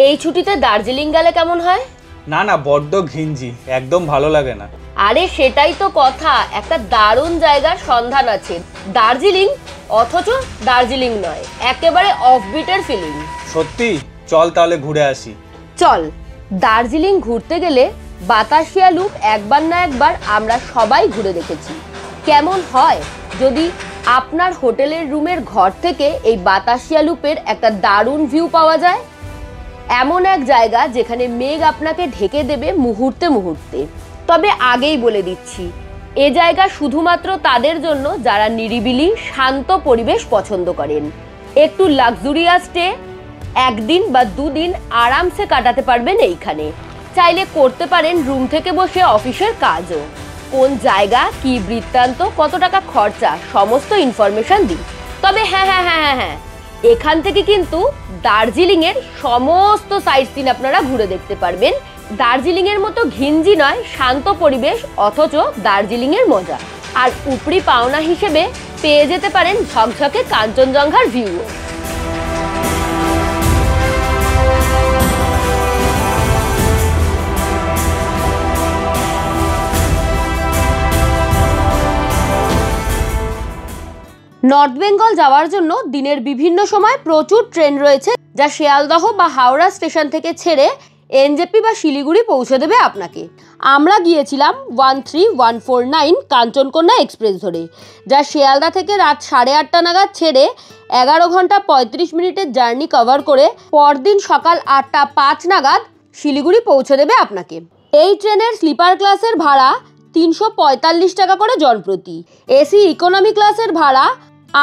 এই ছুটিতে দার্জিলিং গেলে কেমন হয়? না না, বড্ড ঘিঞ্জি, একদম ভালো লাগে না। আরে সেটাই তো কথা, একটা দারুণ জায়গার সন্ধান আছে দার্জিলিং, অথচ দার্জিলিং নয়, একেবারে অফবিটের ফিলিং। সত্যি? চল তাহলে ঘুরে আসি। চল। দার্জিলিং ঘুরতে গেলে বাতাসিয়া লুপ একবার না একবার আমরা সবাই ঘুরে দেখেছি। কেমন হয় যদি আপনার হোটেলের রুমের ঘর থেকে এই বাতাসিয়া লুপের একটা দারুণ ভিউ পাওয়া যায়? এমন এক জায়গা যেখানে মেঘ আপনাকে ঢেকে দেবে মুহূর্তে মুহূর্তে। তবে আগেই বলে দিচ্ছি, এ জায়গা শুধুমাত্র তাদের জন্য যারা নিরিবিলি শান্ত পরিবেশ পছন্দ করেন। একটু লাক্সুরিয়াস স্টে, একদিন বা দুদিন আরামসে কাটাতে পারবেন এইখানে। চাইলে করতে পারেন রুম থেকে বসে অফিসের কাজও। কোন জায়গা, কি বৃত্তান্ত, কত টাকা খরচা, সমস্ত ইনফরমেশন দিই। তবে হ্যাঁ, এখান থেকে কিন্তু দার্জিলিংয়ের সমস্ত সাইট সিন আপনারা ঘুরে দেখতে পারবেন। দার্জিলিংয়ের মতো ঘিঞ্জি নয়, শান্ত পরিবেশ, অথচ দার্জিলিংয়ের মজা। আর উপরি পাওনা হিসেবে পেয়ে যেতে পারেন ঝকঝকে কাঞ্চনজঙ্ঘার ভিউও। নর্থ বেঙ্গল যাওয়ার জন্য দিনের বিভিন্ন সময় প্রচুর ট্রেন রয়েছে, যা শিয়ালদহ বা হাওড়া স্টেশন থেকে ছেড়ে এনজেপি বা শিলিগুড়ি পৌঁছে দেবে আপনাকে। আমরা গিয়েছিলাম 13149 কাঞ্চনকন্যা এক্সপ্রেস ধরে, যা শিয়ালদা থেকে রাত 8:30 নাগাদ ছেড়ে 11 ঘন্টা 35 মিনিটের জার্নি কভার করে পরদিন সকাল 8:05 নাগাদ শিলিগুড়ি পৌঁছে দেবে আপনাকে। এই ট্রেনের স্লিপার ক্লাসের ভাড়া 345 টাকা করে জনপ্রতি, এসি ইকোনমি ক্লাসের ভাড়া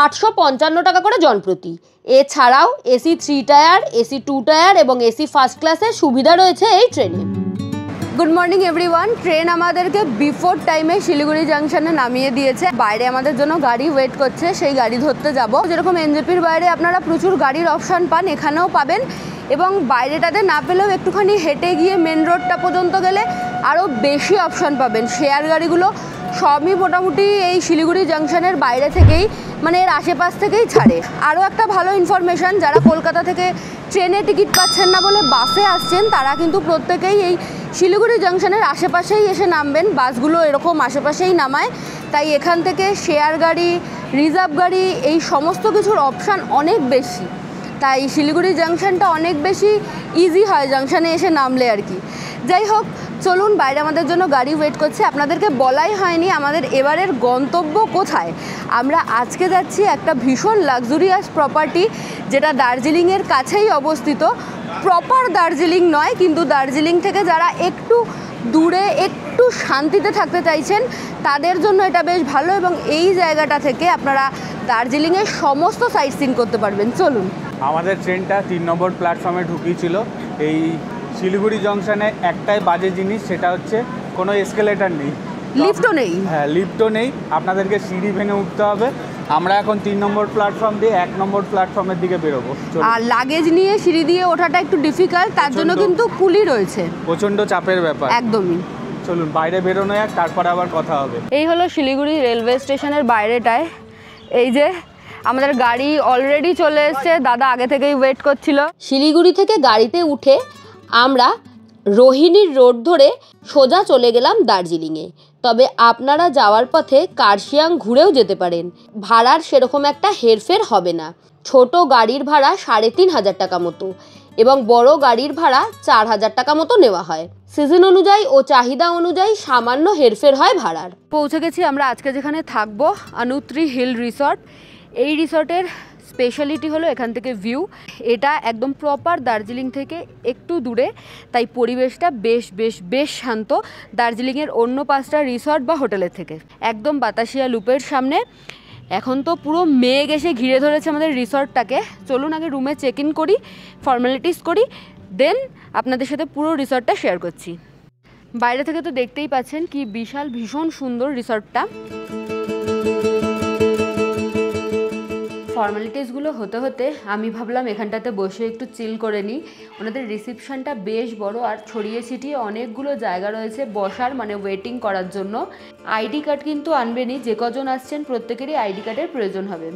855 টাকা করে জনপ্রতি। এছাড়াও এসি 3 টায়ার, এসি 2 টায়ার এবং এসি ফার্স্ট ক্লাসের সুবিধা রয়েছে এই ট্রেনে। Good morning everyone. ট্রেন আমাদেরকে বিফোর টাইমে শিলিগুড়ি জাংশনে নামিয়ে দিয়েছে। বাইরে আমাদের জন্য গাড়ি ওয়েট করছে, সেই গাড়ি ধরতে যাব। যেরকম এনজেপির বাইরে আপনারা প্রচুর গাড়ির অপশান পান, এখানেও পাবেন। এবং বাইরেটাতে না পেলেও একটুখানি হেঁটে গিয়ে মেন রোডটা পর্যন্ত গেলে আরও বেশি অপশান পাবেন। শেয়ার গাড়িগুলো সবই মোটামুটি এই শিলিগুড়ি জাংশনের বাইরে থেকেই, মানে এর আশেপাশ থেকেই ছাড়ে। আরও একটা ভালো ইনফরমেশান, যারা কলকাতা থেকে ট্রেনে টিকিট পাচ্ছেন না বলে বাসে আসছেন, তারা কিন্তু প্রত্যেকেই এই শিলিগুড়ি জাংশনের আশেপাশেই এসে নামবেন। বাসগুলো এরকম আশেপাশেই নামায়, তাই এখান থেকে শেয়ার গাড়ি, রিজার্ভ গাড়ি, এই সমস্ত কিছুর অপশান অনেক বেশি। তাই শিলিগুড়ি জাংশনটা অনেক বেশি ইজি হয় জাংশনে এসে নামলে আর কি। যাই হোক, চলুন, বাইরে আমাদের জন্য গাড়ি ওয়েট করছে। আপনাদেরকে বলাই হয়নি আমাদের এবারের গন্তব্য কোথায়। আমরা আজকে যাচ্ছি একটা ভীষণ লাক্সুরিয়াস প্রপার্টি, যেটা দার্জিলিংয়ের কাছেই অবস্থিত। প্রপার দার্জিলিং নয়, কিন্তু দার্জিলিং থেকে যারা একটু দূরে, একটু শান্তিতে থাকতে চাইছেন, তাদের জন্য এটা বেশ ভালো। এবং এই জায়গাটা থেকে আপনারা দার্জিলিংয়ের সমস্ত সাইট সিন করতে পারবেন। চলুন। আমাদের ট্রেনটা 3 নম্বর প্ল্যাটফর্মে ঢুকিয়েছিল। এই শিলিগুড়ি জংশনে একটাই বাজে জিনিস, সেটা হচ্ছে কোনো এসকেলেটার নেই, লিফটও নেই। হ্যাঁ, লিফটও নেই, আপনাদেরকে সিঁড়ি ভেঙে উঠতে হবে। আমরা এখন 3 নম্বর প্ল্যাটফর্ম দিয়ে 1 নম্বর প্ল্যাটফর্মের দিকে বেরোবো। আর লাগেজ নিয়ে সিঁড়ি দিয়ে ওঠাটা একটু ডিফিকাল্ট, তার জন্য কিন্তু কুলি রয়েছে। প্রচণ্ড চাপের ব্যাপার। একদমই। চলুন বাইরে বেরোনো যাক, তারপরে আবার কথা হবে। এই হলো শিলিগুড়ি রেলওয়ে স্টেশনের বাইরেটায়। এই যে আমাদের গাড়ি অলরেডি চলে এসছে, দাদা আগে থেকেই ওয়েট করছিল। শিলিগুড়ি থেকে গাড়িতে উঠে আমরা রোহিণীর রোড ধরে সোজা চলে গেলাম দার্জিলিংয়ে। তবে আপনারা যাওয়ার পথে কার্শিয়াং ঘুরেও যেতে পারেন। ভাড়ার সেরকম একটা হেরফের হবে না। ছোট গাড়ির ভাড়া 3,500 টাকা মতো এবং বড় গাড়ির ভাড়া 4,000 টাকা মতো নেওয়া হয়। সিজন অনুযায়ী ও চাহিদা অনুযায়ী সামান্য হেরফের হয় ভাড়ার। পৌঁছে গেছি আমরা আজকে যেখানে থাকবো, অনুত্রি হিল রিসর্ট। এই রিসর্টের স্পেশালিটি হলো এখান থেকে ভিউ। এটা একদম প্রপার দার্জিলিং থেকে একটু দূরে, তাই পরিবেশটা বেশ শান্ত দার্জিলিংয়ের অন্য 5টা রিসর্ট বা হোটেলের থেকে। একদম বাতাসিয়া লুপের সামনে। এখন তো পুরো মেঘ এসে ঘিরে ধরেছে আমাদের রিসর্টটাকে। চলুন আগে রুমে চেক ইন করি, ফর্মালিটিস করি, দেন আপনাদের সাথে পুরো রিসর্টটা শেয়ার করছি। বাইরে থেকে তো দেখতেই পাচ্ছেন কি বিশাল, ভীষণ সুন্দর রিসর্টটা। ফর্মালিটিসগুলো হতে হতে আমি ভাবলাম এখানটাতে বসে একটু চিল করে নিই। ওনাদের রিসেপশনটা বেশ বড় আর ছড়িয়ে ছিটিয়ে অনেকগুলো জায়গা রয়েছে বসার, মানে ওয়েটিং করার জন্য। আইডি কার্ড কিন্তু আনবেনই, যে কজন আসছেন প্রত্যেকেরই আইডি কার্ডের প্রয়োজন হবে।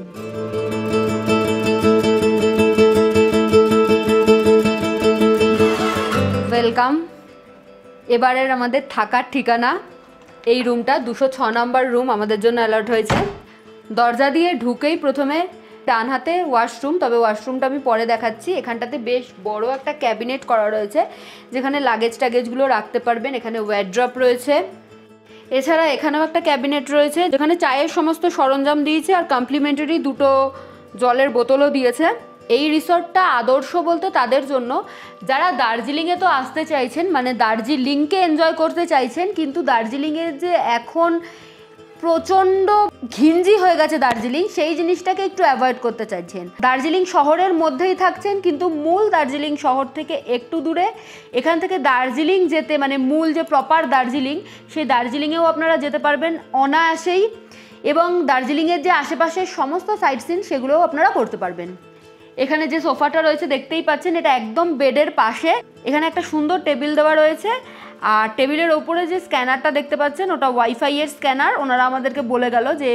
ওয়েলকাম। এবারের আমাদের থাকার ঠিকানা এই রুমটা 206 নম্বর রুম আমাদের জন্য অ্যালার্ট হয়েছে। দরজা দিয়ে ঢুকেই প্রথমে ডান হাতে ওয়াশরুম, তবে ওয়াশরুমটা আমি পরে দেখাচ্ছি। এখানটাতে বেশ বড় একটা ক্যাবিনেট করা রয়েছে যেখানে লাগেজ টাগেজগুলো রাখতে পারবেন। এখানে ওয়ারড্রপ রয়েছে, এছাড়া এখানেও একটা ক্যাবিনেট রয়েছে যেখানে চায়ের সমস্ত সরঞ্জাম দিয়েছে আর কমপ্লিমেন্টারি 2টো জলের বোতলও দিয়েছে। এই রিসর্টটা আদর্শ বলতে তাদের জন্য যারা দার্জিলিংয়ে তো আসতে চাইছেন, মানে দার্জিলিংকে এনজয় করতে চাইছেন, কিন্তু দার্জিলিংয়ের যে এখন প্রচণ্ড ঘিঞ্জি হয়ে গেছে দার্জিলিং, সেই জিনিসটাকে একটু অ্যাভয়েড করতে চাইছেন। দার্জিলিং শহরের মধ্যেই থাকছেন কিন্তু মূল দার্জিলিং শহর থেকে একটু দূরে। এখান থেকে দার্জিলিং যেতে, মানে মূল যে প্রপার দার্জিলিং, সেই দার্জিলিংয়েও আপনারা যেতে পারবেন অনায়াসেই, এবং দার্জিলিংয়ের যে আশেপাশের সমস্ত সাইট সিন সেগুলোও আপনারা করতে পারবেন। এখানে যে সোফাটা রয়েছে দেখতেই পাচ্ছেন, এটা একদম বেডের পাশে। এখানে একটা সুন্দর টেবিল দেওয়া রয়েছে, আর টেবিলের ওপরে যে স্ক্যানারটা দেখতে পাচ্ছেন ওটা ওয়াইফাই এর স্ক্যানার। ওনারা আমাদেরকে বলে গেল যে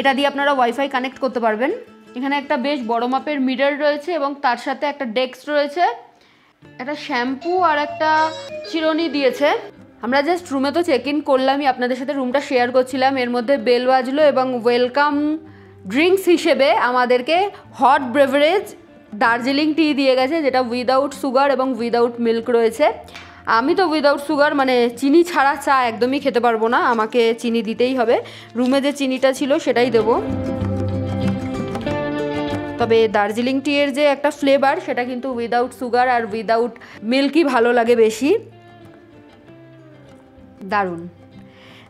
এটা দিয়ে আপনারা ওয়াইফাই কানেক্ট করতে পারবেন। এখানে একটা বেশ বড় মাপের মিরর রয়েছে এবং তার সাথে একটা ডেস্ক রয়েছে, একটা শ্যাম্পু আর একটা চিরুনি দিয়েছে। আমরা জাস্ট রুমে তো চেক ইন করলামই, আপনাদের সাথে রুমটা শেয়ার করছিলাম। এর মধ্যে বেল বাজলো এবং ওয়েলকাম ড্রিঙ্কস হিসেবে আমাদেরকে হট বেভারেজ দার্জিলিং টি দিয়ে গেছে, যেটা উইদাউট সুগার এবং উইদাউট মিল্ক রয়েছে। আমি তো উইদাউট সুগার, মানে চিনি ছাড়া চা একদমই খেতে পারবো না, আমাকে চিনি দিতেই হবে। রুমে যে চিনিটা ছিল সেটাই দেবো। তবে দার্জিলিং টি এর যে একটা ফ্লেভার সেটা কিন্তু উইদাউট সুগার আর উইদাউট মিল্কই ভালো লাগে বেশি। দারুণ।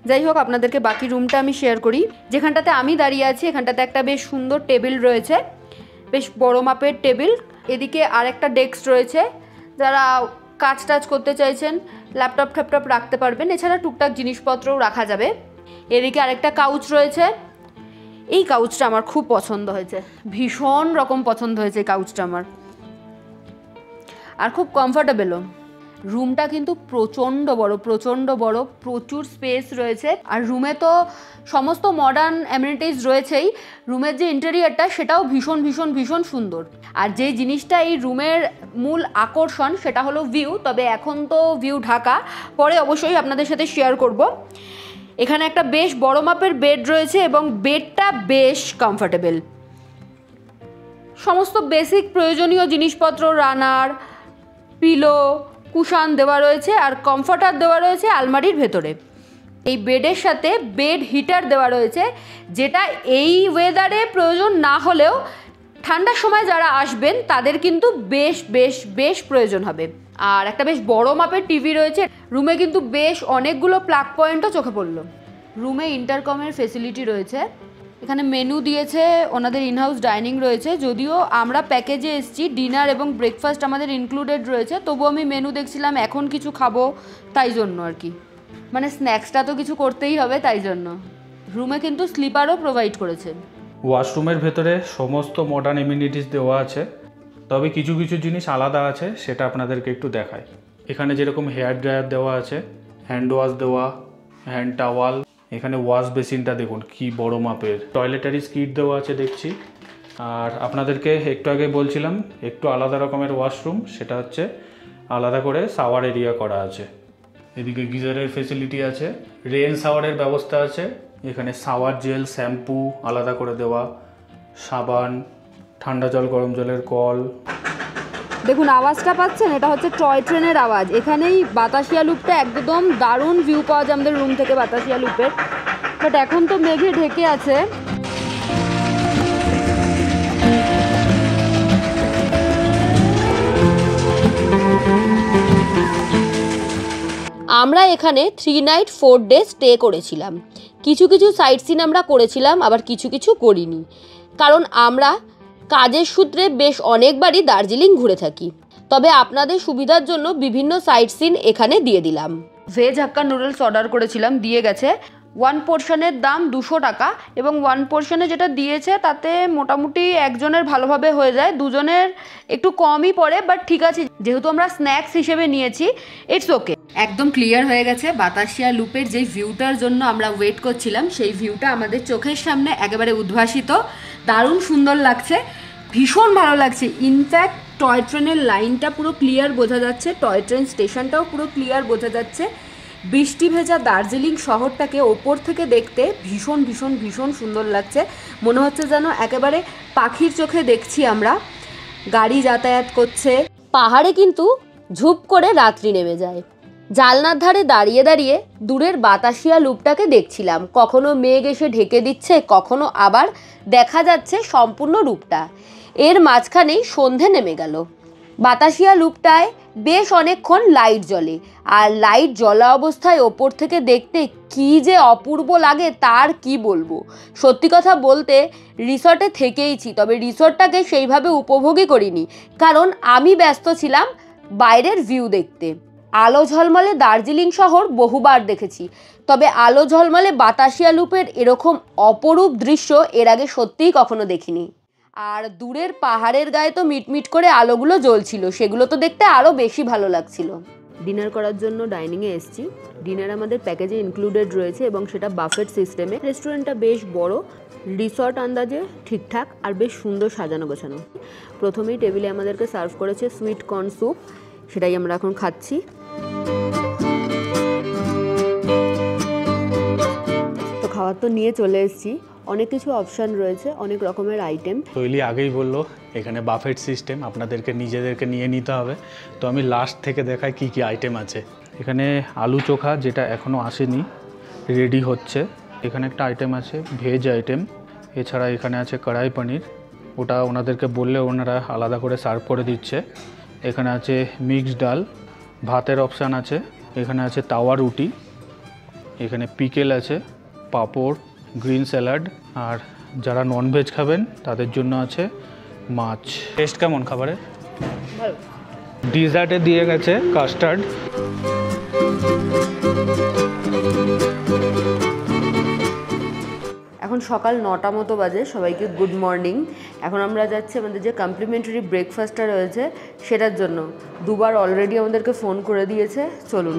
যাই হোক, আপনাদেরকে বাকি রুমটা আমি শেয়ার করি। যেখানটাতে আমি দাঁড়িয়ে আছি এখানটাতে একটা বেশ সুন্দর টেবিল রয়েছে, বেশ বড় মাপের টেবিল। এদিকে আরেকটা ডেস্ক রয়েছে, যারা কাজ টাজ করতে চাইছেন ল্যাপটপ ট্যাপটপ রাখতে পারবেন, এছাড়া টুকটাক জিনিসপত্রও রাখা যাবে। এদিকে আরেকটা কাউচ রয়েছে। এই কাউচটা আমার খুব পছন্দ হয়েছে, ভীষণ রকম পছন্দ হয়েছে এই কাউচটা আমার, আর খুব কমফোর্টেবলও। রুমটা কিন্তু প্রচণ্ড বড়, প্রচুর স্পেস রয়েছে। আর রুমে তো সমস্ত মডার্ন অ্যামিনিটিস রয়েছেই, রুমের যে ইন্টেরিয়রটা সেটাও ভীষণ সুন্দর। আর যে জিনিসটা এই রুমের মূল আকর্ষণ সেটা হলো ভিউ। তবে এখন তো ভিউ ঢাকা, পরে অবশ্যই আপনাদের সাথে শেয়ার করব। এখানে একটা বেশ বড় মাপের বেড রয়েছে এবং বেডটা বেশ কমফোর্টেবল। সমস্ত বেসিক প্রয়োজনীয় জিনিসপত্র, রানার, পিলো, কুশান দেওয়া রয়েছে, আর কমফর্টার দেওয়া রয়েছে আলমারির ভেতরে। এই বেডের সাথে বেড হিটার দেওয়া রয়েছে, যেটা এই ওয়েদারে প্রয়োজন না হলেও ঠান্ডার সময় যারা আসবেন তাদের কিন্তু বেশ প্রয়োজন হবে। আর একটা বেশ বড় মাপের টিভি রয়েছে। রুমে কিন্তু বেশ অনেকগুলো প্লাগ পয়েন্টও চোখে পড়লো। রুমে ইন্টারকমের ফেসিলিটি রয়েছে। এখানে মেনু দিয়েছে, ওনাদের ইনহাউস ডাইনিং রয়েছে। যদিও আমরা প্যাকেজে এসেছি, ডিনার এবং ব্রেকফাস্ট আমাদের ইনক্লুডেড রয়েছে, তবু আমি মেনু দেখছিলাম এখন কিছু খাবো তাই জন্য আর কি, মানে স্ন্যাক্সটা তো কিছু করতেই হবে তাই জন্য। রুমে কিন্তু স্লিপারও প্রোভাইড করেছে। ওয়াশরুমের ভেতরে সমস্ত মডার্ন এমিনিটিস দেওয়া আছে, তবে কিছু জিনিস আলাদা আছে, সেটা আপনাদেরকে একটু দেখায়। এখানে যেরকম হেয়ার ড্রায়ার দেওয়া আছে, হ্যান্ড ওয়াশ দেওয়া, হ্যান্ড টাওয়াল, এখানে ওয়াশ বেসিনটা দেখুন কি বড় মাপের, টয়লেটারি স্কিট দেওয়া আছে দেখছি। আর আপনাদেরকে একটু আগে বলছিলাম একটু আলাদা রকমের ওয়াশরুম, সেটা হচ্ছে আলাদা করে শাওয়ার এরিয়া করা আছে। এদিকে গিজারের ফেসিলিটি আছে, রেন শাওয়ারের ব্যবস্থা আছে। এখানে শাওয়ার জেল, শ্যাম্পু আলাদা করে দেওয়া, সাবান, ঠান্ডা জল, গরম জলের কল। দেখুন আওয়াজটা পাচ্ছেন, এটা হচ্ছে টয় ট্রেনের আওয়াজ। এখানেই বাতাসিয়া লুপটা, একদম দারুণ ভিউ পাওয়া যায় আমাদের রুম থেকে বাতাসিয়া লুপের। বাট এখন তো মেঘে ঢেকে আছে। আমরা এখানে 3 নাইট 4 ডে স্টে করেছিলাম। কিছু সাইট সিন আমরা করেছিলাম, আবার কিছু করিনি, কারণ আমরা কাজের সূত্রে বেশ অনেকবারই দার্জিলিং ঘুরে থাকি। তবে আপনাদের সুবিধার জন্য বিভিন্ন সাইট সিন এখানে দিয়ে দিলাম। ভেজ হাক্কা নুডলস অর্ডার করেছিলাম, দিয়ে গেছে। 1 পোর্শনের দাম 200 টাকা, এবং 1 পোর্শনে যেটা দিয়েছে তাতে মোটামুটি একজনের ভালোভাবে হয়ে যায়, দুজনের একটু কমই পড়ে, বাট ঠিক আছে, যেহেতু আমরা স্ন্যাক্স হিসেবে নিয়েছি ইটস ওকে। একদম ক্লিয়ার হয়ে গেছে। বাতাসিয়া লুপের যেই ভিউটার জন্য আমরা ওয়েট করছিলাম সেই ভিউটা আমাদের চোখের সামনে একেবারে উদ্ভাসিত। দারুণ সুন্দর লাগছে, ভীষণ ভালো লাগছে। ইনফ্যাক্ট টয় ট্রেনের লাইনটা পুরো ক্লিয়ার বোঝা যাচ্ছে, টয় ট্রেন স্টেশনটাও পুরো ক্লিয়ার বোঝা যাচ্ছে। বৃষ্টি ভেজা দার্জিলিং শহরটাকে ওপর থেকে দেখতে ভীষণ ভীষণ ভীষণ সুন্দর লাগছে। মনে হচ্ছে যেন একেবারে পাখির চোখে দেখছি আমরা। গাড়ি যাতায়াত করছে, পাহাড়ে কিন্তু ঝুপ করে রাত্রি নেমে যায়। জালনার ধারে দাঁড়িয়ে দাঁড়িয়ে দূরের বাতাসিয়া লুপটাকে দেখছিলাম, কখনো মেঘ এসে ঢেকে দিচ্ছে, কখনো আবার দেখা যাচ্ছে সম্পূর্ণ রূপটা। এর মাঝখানেই সন্ধে নেমে গেল। বাতাসিয়া লুপটায় বেশ অনেকক্ষণ লাইট জ্বলে, আর লাইট জ্বলা অবস্থায় ওপর থেকে দেখতে কি যে অপূর্ব লাগে তার কি বলবো। সত্যি কথা বলতে রিসর্টে থেকেইছি, তবে রিসর্টটাকে সেইভাবে উপভোগই করিনি, কারণ আমি ব্যস্ত ছিলাম বাইরের ভিউ দেখতে। আলো ঝলমলে দার্জিলিং শহর বহুবার দেখেছি, তবে আলো ঝলমলে বাতাসিয়া লুপের এরকম অপরূপ দৃশ্য এর আগে সত্যিই কখনো দেখিনি। আর দূরের পাহাড়ের গায়ে তো মিটমিট করে আলোগুলো জ্বলছিল, সেগুলো তো দেখতে আরও বেশি ভালো লাগছিল। ডিনার করার জন্য ডাইনিংয়ে এসেছি। ডিনার আমাদের প্যাকেজে ইনক্লুডেড রয়েছে এবং সেটা বাফেট সিস্টেমে। রেস্টুরেন্টটা বেশ বড়, রিসর্ট আন্দাজে ঠিকঠাক আর বেশ সুন্দর সাজানো গোছানো। প্রথমেই টেবিলে আমাদেরকে সার্ভ করেছে সুইট কর্ন স্যুপ, সেটাই আমরা এখন খাচ্ছি। তো খাবার তো নিয়ে চলে এসেছি, অনেক কিছু অপশান রয়েছে, অনেক রকমের আইটেম। তৈলি আগেই বললো এখানে বাফেট সিস্টেম, আপনাদেরকে নিজেদেরকে নিয়ে নিতে হবে। তো আমি লাস্ট থেকে দেখাই কি কি আইটেম আছে। এখানে আলু চোখা, যেটা এখনও আসেনি, রেডি হচ্ছে। এখানে একটা আইটেম আছে ভেজ আইটেম। এছাড়া এখানে আছে কড়াই পনির, ওটা ওনাদেরকে বললে ওনারা আলাদা করে সার্ভ করে দিচ্ছে। এখানে আছে মিক্সড ডাল, ভাতের অপশান আছে। এখানে আছে তাওয়া রুটি, এখানে পিকেল আছে, পাঁপড়, গ্রিন স্যালাড, আর যারা ননভেজ খাবেন তাদের জন্য আছে মাছ। টেস্ট কেমন খাবারের? ভালো। ডিজার্টে দিয়ে গেছে কাস্টার্ড। এখন সকাল 9টা মতো বাজে, সবাইকে গুড মর্নিং। এখন আমরা যাচ্ছি আমাদের যে কমপ্লিমেন্টারি ব্রেকফাস্টটা রয়েছে সেটার জন্য। দুবার অলরেডি আমাদেরকে ফোন করে দিয়েছে, চলুন।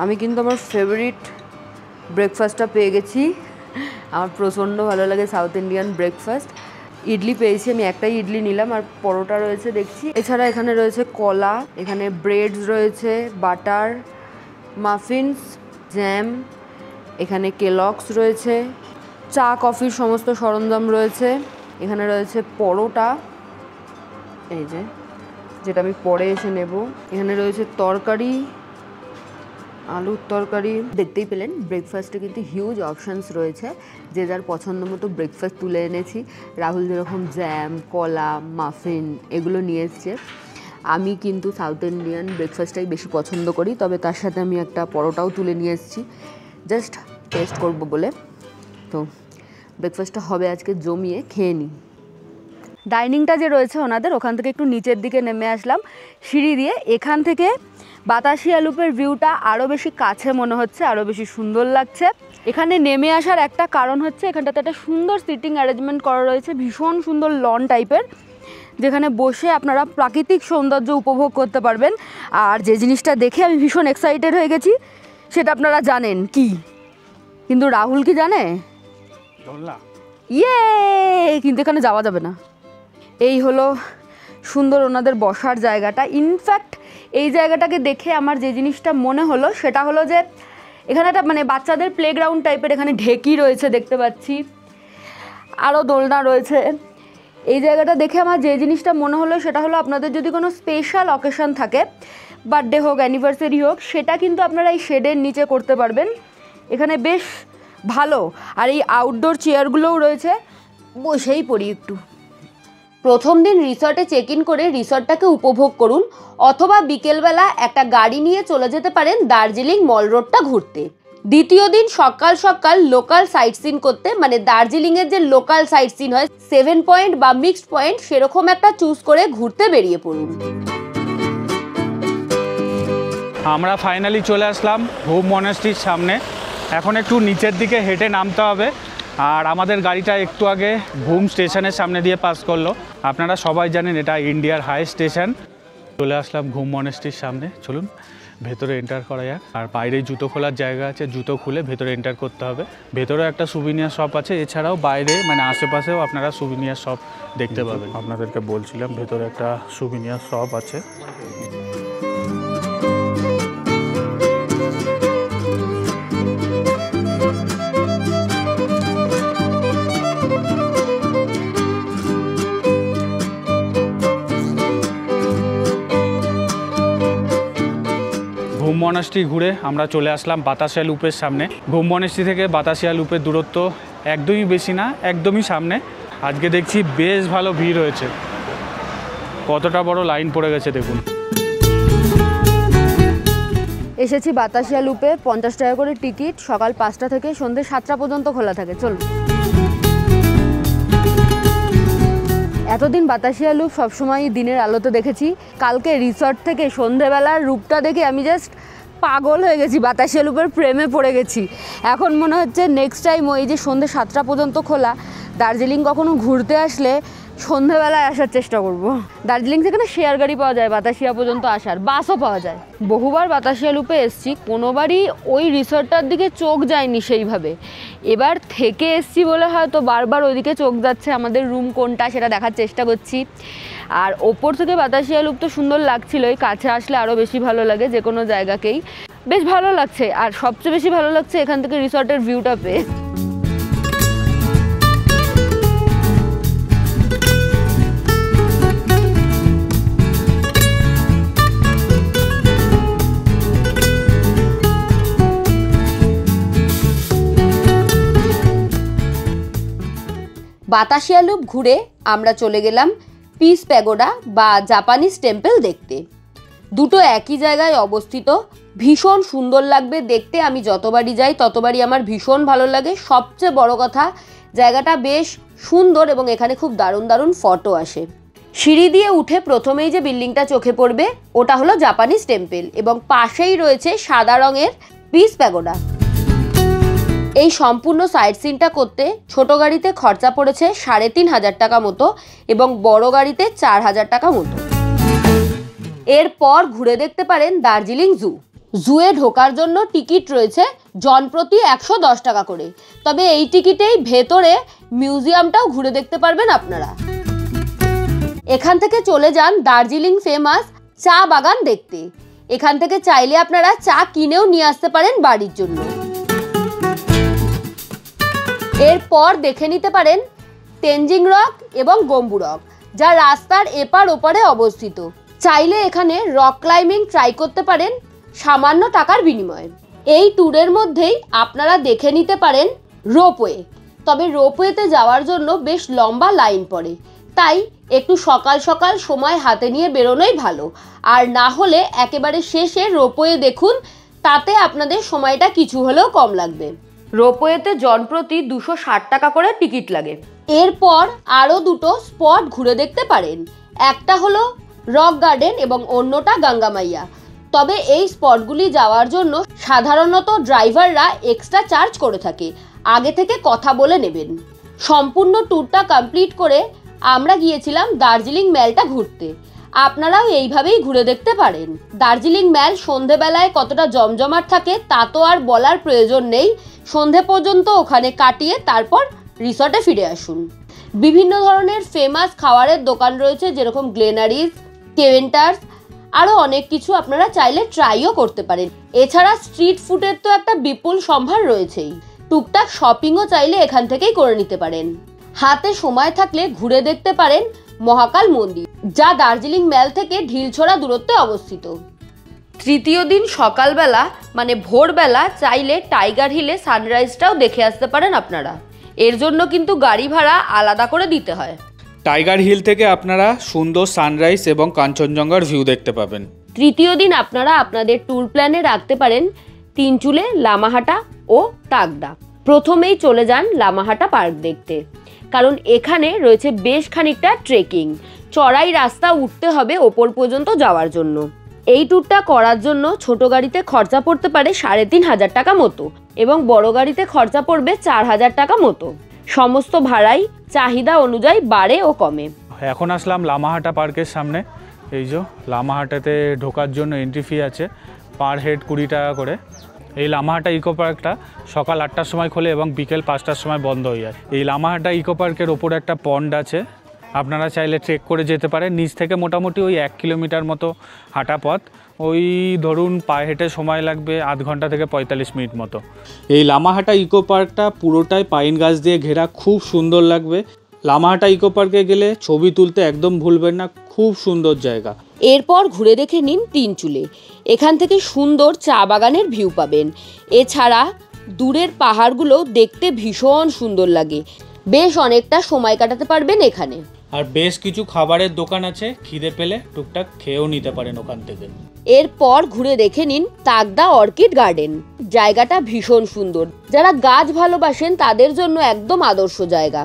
আমি কিন্তু আমার ফেভারিট ব্রেকফাস্টটা পেয়ে গেছি। আমার প্রচণ্ড ভালো লাগে সাউথ ইন্ডিয়ান ব্রেকফাস্ট। ইডলি পেয়েছি, আমি একটাই ইডলি নিলাম, আর পরোটা রয়েছে দেখছি। এছাড়া এখানে রয়েছে কলা, এখানে ব্রেডস রয়েছে, বাটার, মাফিনস, জ্যাম, এখানে কেলগস রয়েছে, চা কফির সমস্ত সরঞ্জাম রয়েছে। এখানে রয়েছে পরোটা, এই যে, যেটা আমি পরে এসে নেব। এখানে রয়েছে তরকারি, আলুর তরকারি। দেখতেই পেলেন ব্রেকফাস্টে কিন্তু হিউজ অপশানস রয়েছে, যে যার পছন্দ মতো ব্রেকফাস্ট তুলে এনেছি। রাহুল যেরকম জ্যাম, কলা, মাফিন এগুলো নিয়ে এসছে। আমি কিন্তু সাউথ ইন্ডিয়ান ব্রেকফাস্টটাই বেশি পছন্দ করি, তবে তার সাথে আমি একটা পরোটাও তুলে নিয়ে এসেছি জাস্ট টেস্ট করব বলে। তো ব্রেকফাস্টটা হবে আজকে জমিয়ে, খেয়ে নিই। ডাইনিংটা যে রয়েছে ওনাদের, ওখান থেকে একটু নিচের দিকে নেমে আসলাম সিঁড়ি দিয়ে। এখান থেকে বাতাসিয়া লুপের ভিউটা আরও বেশি কাছে মনে হচ্ছে, আরও বেশি সুন্দর লাগছে। এখানে নেমে আসার একটা কারণ হচ্ছে এখানটাতে একটা সুন্দর সিটিং অ্যারেঞ্জমেন্ট করা রয়েছে, ভীষণ সুন্দর লন টাইপের, যেখানে বসে আপনারা প্রাকৃতিক সৌন্দর্য উপভোগ করতে পারবেন। আর যে জিনিসটা দেখে আমি ভীষণ এক্সাইটেড হয়ে গেছি সেটা আপনারা জানেন কি, কিন্তু রাহুল কি জানে? ইয়ে, কিন্তু এখানে যাওয়া যাবে না। এই হলো সুন্দর ওনাদের বসার জায়গাটা। ইনফ্যাক্ট এই জায়গাটাকে দেখে আমার যে জিনিসটা মনে হলো সেটা হলো যে এখানে একটা মানে বাচ্চাদের প্লেগ্রাউন্ড টাইপের, এখানে ঢেকি রয়েছে দেখতে পাচ্ছি, আরও দোলনা রয়েছে। এই জায়গাটা দেখে আমার যে জিনিসটা মনে হলো সেটা হলো আপনাদের যদি কোনো স্পেশাল অকেশন থাকে, বার্থডে হোক, অ্যানিভার্সারি হোক, সেটা কিন্তু আপনারা এই শেডের নিচে করতে পারবেন। এখানে বেশ ভালো, আর এই আউটডোর চেয়ারগুলোও রয়েছে, বসেই পড়ি একটু। প্রথম দিন রিসর্টে চেক ইন করে রিসর্টটাকে উপভোগ করুন, অথবা বিকেলবেলা একটা গাড়ি নিয়ে চলে যেতে পারেন দার্জিলিং মল রোডটা ঘুরতে। দ্বিতীয় দিন সকাল সকাল লোকাল সাইট সিন করতে, মানে দার্জিলিংয়ের যে লোকাল সাইট সিন হয় 7 পয়েন্ট বা মিক্সড পয়েন্ট, সেরকম একটা চুজ করে ঘুরতে বেরিয়ে পড়ুন। আমরা ফাইনালি চলে আসলাম ঘুম মনাস্ট্রির সামনে। এখন একটু নিচের দিকে হেঁটে নামতে হবে, আর আমাদের গাড়িটা একটু আগে ঘুম স্টেশনের সামনে দিয়ে পাস করলো। আপনারা সবাই জানেন এটা ইন্ডিয়ার হাই স্টেশন। চলে আসলাম ঘুম মনাস্ট্রির সামনে, চলুন ভেতরে এন্টার করা যাক। আর বাইরে জুতো খোলার জায়গা আছে, জুতো খুলে ভেতরে এন্টার করতে হবে। ভেতরে একটা সুভিনিয়ার শপ আছে, এছাড়াও বাইরে মানে আশেপাশেও আপনারা সুভিনিয়ার শপ দেখতে পাবেন। আপনাদেরকে বলছিলাম ভেতরে একটা সুভিনিয়ার শপ আছে। ঘুম মনাস্ট্রি ঘুরে আমরা চলে আসলাম বাতাসিয়া লুপের সামনে। ঘুম মনাস্ট্রি থেকে বাতাসিয়া লুপের দূরত্ব একদমই বেশি না, একদমই সামনে। আজকে দেখছি বেশ ভালো ভিড় হয়েছে, কতটা বড় লাইন পড়ে গেছে দেখুন। এসেছি বাতাসিয়া লুপে, 50 টাকা করে টিকিট, সকাল 5টা থেকে সন্ধ্যে 7টা পর্যন্ত খোলা থাকে। চলুন। এতদিন বাতাসিয়া লুপ সবসময় দিনের আলোতে দেখেছি, কালকে রিসর্ট থেকে সন্ধেবেলার রূপটা দেখে আমি জাস্ট পাগল হয়ে গেছি, বাতাসিয়া লুপের প্রেমে পড়ে গেছি। এখন মনে হচ্ছে নেক্সট টাইম ওই যে সন্ধ্যে 7টা পর্যন্ত খোলা দার্জিলিং কখনো ঘুরতে আসলে সন্ধেবেলায় আসার চেষ্টা করব। দার্জিলিং থেকে না শেয়ার গাড়ি পাওয়া যায় বাতাসিয়া পর্যন্ত আসার, বাসও পাওয়া যায়। বহুবার বাতাসিয়া লুপে এসছি, কোনোবারই ওই রিসর্টটার দিকে চোখ যায়নি সেইভাবে। এবার থেকে এসছি বলে হয়তো বারবার ওইদিকে চোখ যাচ্ছে, আমাদের রুম কোনটা সেটা দেখার চেষ্টা করছি। আর ওপর থেকে বাতাসিয়া লুপ তো সুন্দর লাগছিলই, কাছে আসলে আরও বেশি ভালো লাগে যে কোনো জায়গাকেই। বেশ ভালো লাগছে, আর সবচেয়ে বেশি ভালো লাগছে এখান থেকে রিসর্টের ভিউটা পেয়ে। বাতাসিয়া লুপ ঘুরে আমরা চলে গেলাম পিস প্যাগোডা বা জাপানিজ টেম্পল দেখতে। দুটো একই জায়গায় অবস্থিত, ভীষণ সুন্দর লাগবে দেখতে। আমি যতবারই যাই ততবারই আমার ভীষণ ভালো লাগে। সবচেয়ে বড় কথা, জায়গাটা বেশ সুন্দর এবং এখানে খুব দারুণ দারুণ ফটো আসে। সিঁড়ি দিয়ে উঠে প্রথমেই যে বিল্ডিংটা চোখে পড়বে ওটা হলো জাপানিজ টেম্পল, এবং পাশেই রয়েছে সাদা রঙের পিস প্যাগোডা। এই সম্পূর্ণ সাইট সিনটা করতে ছোট গাড়িতে খরচা পড়েছে 3,500 টাকা মতো এবং বড় গাড়িতে 4,000 টাকা মতো। এরপর ঘুরে দেখতে পারেন দার্জিলিং জু। জুয়ে ঢোকার জন্য টিকিট রয়েছে জনপ্রতি 110 টাকা করে, তবে এই টিকিটেই ভেতরে মিউজিয়ামটাও ঘুরে দেখতে পারবেন আপনারা। এখান থেকে চলে যান দার্জিলিং ফেমাস চা বাগান দেখতে। এখান থেকে চাইলে আপনারা চা কিনেও নিয়ে আসতে পারেন বাড়ির জন্য। এরপর দেখে নিতে পারেন তেনজিং রক এবং গম্বু রক, যা রাস্তার এপার ওপারে অবস্থিত। চাইলে এখানে রক ক্লাইম্বিং ট্রাই করতে পারেন সামান্য টাকার বিনিময়ে। এই ট্যুরের মধ্যেই আপনারা দেখে নিতে পারেন রোপওয়ে, তবে রোপওয়েতে যাওয়ার জন্য বেশ লম্বা লাইন পড়ে, তাই একটু সকাল সকাল সময় হাতে নিয়ে বেরোনোই ভালো। আর না হলে একেবারে শেষে রোপওয়ে দেখুন, তাতে আপনাদের সময়টা কিছু হলেও কম লাগবে। রোপওয়েতে জনপ্রতি 260 টাকা করে টিকিট লাগে। এরপর আরও দুটো স্পট ঘুরে দেখতে পারেন, একটা হলো রক গার্ডেন এবং অন্যটা গঙ্গামাইয়া। তবে এই স্পটগুলি যাওয়ার জন্য সাধারণত ড্রাইভাররা এক্সট্রা চার্জ করে থাকে, আগে থেকে কথা বলে নেবেন। সম্পূর্ণ ট্যুরটা কমপ্লিট করে আমরা গিয়েছিলাম দার্জিলিং ম্যালটা ঘুরতে। আপনারাও এইভাবেই ঘুরে দেখতে পারেন। দার্জিলিং ম্যাল সন্ধেবেলায় কতটা জমজমাট থাকে তা তো আর বলার প্রয়োজন নেই। সন্ধে পর্যন্ত ওখানে কাটিয়ে তারপর রিসর্টে ফিরে আসুন। বিভিন্ন ধরনের ফেমাস খাবারের দোকান রয়েছে, যেরকম গ্লেনারিজ, কেভেন্টার্স, আরও অনেক কিছু আপনারা চাইলে ট্রাইও করতে পারেন। এছাড়া স্ট্রিট ফুডের তো একটা বিপুল সম্ভার রয়েছেই। টুকটাক শপিংও চাইলে এখান থেকেই করে নিতে পারেন। হাতে সময় থাকলে ঘুরে দেখতে পারেন মহাকাল মন্দির, যা দার্জিলিং ম্যাল থেকে ঢিলছোড়া দূরত্বে অবস্থিত। তৃতীয় দিন সকালবেলা মানে ভোরবেলা চাইলে টাইগার হিলে সানরাইজটাও দেখে আসতে পারেন আপনারা। এর জন্য কিন্তু গাড়ি ভাড়া আলাদা করে দিতে হয়। টাইগার হিল থেকে আপনারা সুন্দর সানরাইজ এবং কাঞ্চনজঙ্ঘার ভিউ দেখতে পাবেন। তৃতীয় দিন আপনারা আপনাদের ট্যুর প্ল্যানে রাখতে পারেন তিনচুলে, লামাহাটা ও তাগদা। প্রথমেই চলে যান লামাহাটা পার্ক দেখতে, কারণ এখানে রয়েছে বেশ খানিকটা ট্রেকিং। চড়াই রাস্তা উঠতে হবে ওপর পর্যন্ত যাওয়ার জন্য। এই ট্যুরটা করার জন্য ছোট গাড়িতে খরচা পড়তে পারে 3,500 টাকা মতো এবং বড় গাড়িতে খরচা পড়বে 4,000 টাকা মতো। সমস্ত ভাড়াই চাহিদা অনুযায়ী বাড়ে ও কমে। এখন আসলাম লামাহাটা পার্কের সামনে। এই যে লামাহাটাতে ঢোকার জন্য এন্ট্রি ফি আছে পার হেড 20 টাকা করে। এই লামাহাটা ইকো পার্কটা সকাল 8টার সময় খোলে এবং বিকেল 5টার সময় বন্ধ হয়ে যায়। এই লামাহাটা ইকো পার্কের ওপরে একটা পন্ড আছে, আপনারা চাইলে ট্রেক করে যেতে পারেন। নিচ থেকে মোটামুটি ওই 1 কিলোমিটার মতো হাঁটা পথ, ওই ধরুন পায়ে হেঁটে সময় লাগবে আধ ঘন্টা থেকে 45 মিনিট মতো। এই লামাহাটা ইকো পার্কটা পুরোটাই পাইন গাছ দিয়ে ঘেরা, খুব সুন্দর লাগবে। লামাহাটা ইকো পার্কে গেলে ছবি তুলতে একদম ভুলবেন না, খুব সুন্দর জায়গা। এরপর ঘুরে দেখে নিন তিনচুলে। এখান থেকে সুন্দর চা বাগানের ভিউ পাবেন। এছাড়া দূরের পাহাড়গুলো দেখতে ভীষণ সুন্দর লাগে, বেশ অনেকটা সময় কাটাতে পারবেন এখানে। আর বেশ কিছু খাবারের দোকান আছে, খিদে পেলে টুকটাক খেয়েও নিতে পারেন ওখান থেকে। এরপর ঘুরে দেখে নিন তাগদা অর্কিড গার্ডেন। জায়গাটা ভীষণ সুন্দর, যারা গাছ ভালোবাসেন তাদের জন্য একদম আদর্শ জায়গা।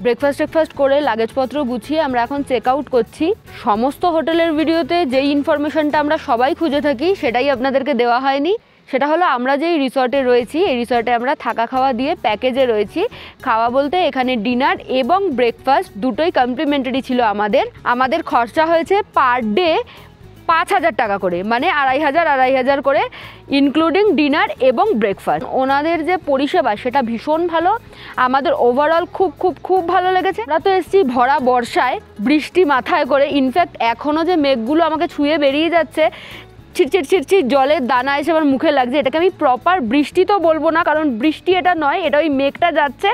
ব্রেকফাস্ট করে লাগেজপত্র গুছিয়ে আমরা এখন চেক আউট করছি। সমস্ত হোটেলের ভিডিওতে যেই ইনফরমেশনটা আমরা সবাই খুঁজে থাকি সেটাই আপনাদেরকে দেওয়া হয়নি। সেটা হলো আমরা যেই রিসর্টে রয়েছি, এই রিসর্টে আমরা থাকা খাওয়া দিয়ে প্যাকেজে রয়েছি। খাওয়া বলতে এখানে ডিনার এবং ব্রেকফাস্ট দুটোই কমপ্লিমেন্টারি ছিল। আমাদের খরচা হয়েছে পার ডে 5,000 টাকা করে, মানে 2,500 করে ইনক্লুডিং ডিনার এবং ব্রেকফাস্ট। ওনাদের যে পরিষেবা সেটা ভীষণ ভালো, আমাদের ওভারঅল খুব ভালো লেগেছে। আমরা তো এসেছি ভরা বর্ষায়, বৃষ্টি মাথায় করে। ইনফ্যাক্ট এখনও যে মেঘগুলো আমাকে ছুঁয়ে বেরিয়ে যাচ্ছে, ছিটছিট জলের দানা এসে আমার মুখে লাগছে। এটাকে আমি প্রপার বৃষ্টি তো বলবো না, কারণ বৃষ্টি এটা নয়, এটা ওই মেঘটা যাচ্ছে,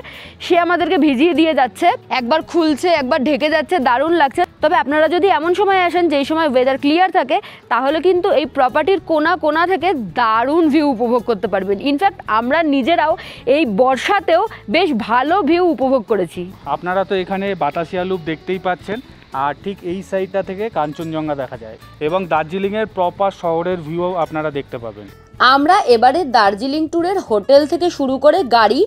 সে আমাদেরকে ভিজিয়ে দিয়ে যাচ্ছে, একবার খুলছে একবার ঢেকে যাচ্ছে, দারুণ লাগছে। তবে আপনারা যদি এমন সময় আসেন যেই সময় ওয়েদার ক্লিয়ার থাকে, তাহলে কিন্তু এই প্রপার্টির কোনা থেকে দারুণ ভিউ উপভোগ করতে পারবেন। ইনফ্যাক্ট আমরা নিজেরাও এই বর্ষাতেও বেশ ভালো ভিউ উপভোগ করেছি। আপনারা তো এখানে বাতাসিয়া লুপ দেখতেই পাচ্ছেন, আর ঠিক এই সাইডটা থেকে কাঞ্চনজঙ্ঘা দেখা যায় এবং দার্জিলিংয়ের প্রপার শহরের ভিউ আপনারা দেখতে পাবেন। আমরা এবারে দার্জিলিং ট্যুরের হোটেল থেকে শুরু করে গাড়ি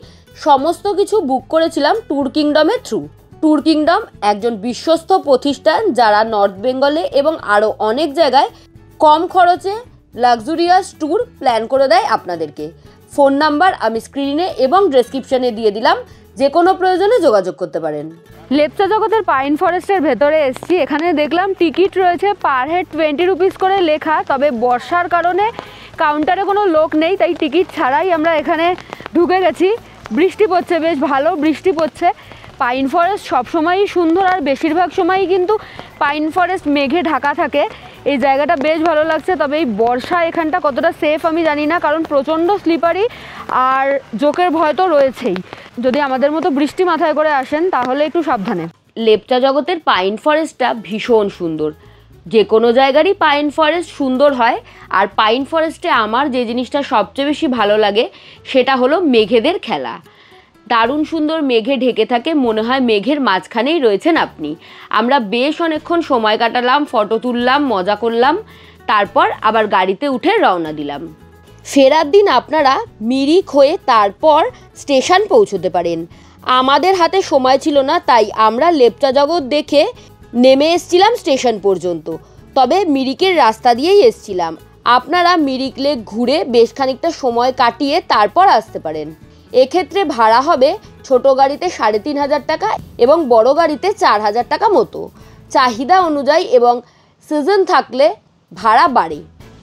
সমস্ত কিছু বুক করেছিলাম ট্যুর কিংডমের থ্রু। ট্যুর কিংডম একজন বিশ্বস্ত প্রতিষ্ঠান, যারা নর্থ বেঙ্গলে এবং আরও অনেক জায়গায় কম খরচে লাক্সুরিয়াস ট্যুর প্ল্যান করে দেয় আপনাদেরকে। ফোন নাম্বার আমি স্ক্রিনে এবং ডেসক্রিপশনে দিয়ে দিলাম, যে কোনো প্রয়োজনে যোগাযোগ করতে পারেন। লেপচা জগতের পাইন ফরেস্টের ভেতরে এসছি। এখানে দেখলাম টিকিট রয়েছে পার হেড 20 রুপিস করে লেখা, তবে বর্ষার কারণে কাউন্টারে কোনো লোক নেই, তাই টিকিট ছাড়াই আমরা এখানে ঢুকে গেছি। বৃষ্টি পড়ছে, বেশ ভালো বৃষ্টি পড়ছে। পাইন ফরেস্ট সবসময়ই সুন্দর, আর বেশিরভাগ সময়ই কিন্তু পাইন ফরেস্ট মেঘে ঢাকা থাকে। এই জায়গাটা বেশ ভালো লাগছে, তবে এই বর্ষা এখানটা কতটা সেফ আমি জানি না, কারণ প্রচণ্ড স্লিপারি আর জোকের ভয় তো রয়েছেই। যদি আমাদের মতো বৃষ্টি মাথায় করে আসেন তাহলে একটু সাবধানে। লেপচা জগতের পাইন ফরেস্টটা ভীষণ সুন্দর, যে কোনো জায়গারই পাইন ফরেস্ট সুন্দর হয়। আর পাইন ফরেস্টে আমার যে জিনিসটা সবচেয়ে বেশি ভালো লাগে সেটা হলো মেঘেদের খেলা। দারুণ সুন্দর মেঘে ঢেকে থাকে, মনে হয় মেঘের মাঝখানেই রয়েছেন আপনি। আমরা বেশ অনেকক্ষণ সময় কাটালাম, ফটো তুললাম, মজা করলাম, তারপর আবার গাড়িতে উঠে রওনা দিলাম। ফেরার দিন আপনারা মিরিক হয়ে তারপর স্টেশন পৌঁছতে পারেন। আমাদের হাতে সময় ছিল না, তাই আমরা লেপচা জগৎ দেখে নেমে এসছিলাম স্টেশন পর্যন্ত। তবে মিরিকের রাস্তা দিয়েই এসছিলাম। আপনারা মিরিক লেক ঘুরে বেশ খানিকটা সময় কাটিয়ে তারপর আসতে পারেন। এক্ষেত্রে ভাড়া হবে ছোট গাড়িতে 3,500 টাকা এবং বড় গাড়িতে 4,000 টাকা মতো। চাহিদা অনুযায়ী এবং সিজন থাকলে ভাড়া বাড়ে।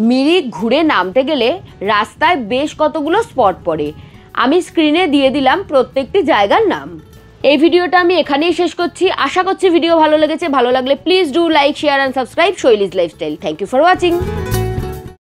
মিরিক ঘুরে নামতে গেলে রাস্তায় বেশ কতগুলো স্পট পড়ে, আমি স্ক্রিনে দিয়ে দিলাম প্রত্যেকটি জায়গার নাম। এই ভিডিওটা আমি এখানেই শেষ করছি। আশা করছি ভিডিও ভালো লেগেছে। ভালো লাগলে please do like, share and subscribe Shaily's lifestyle. Thank you for watching.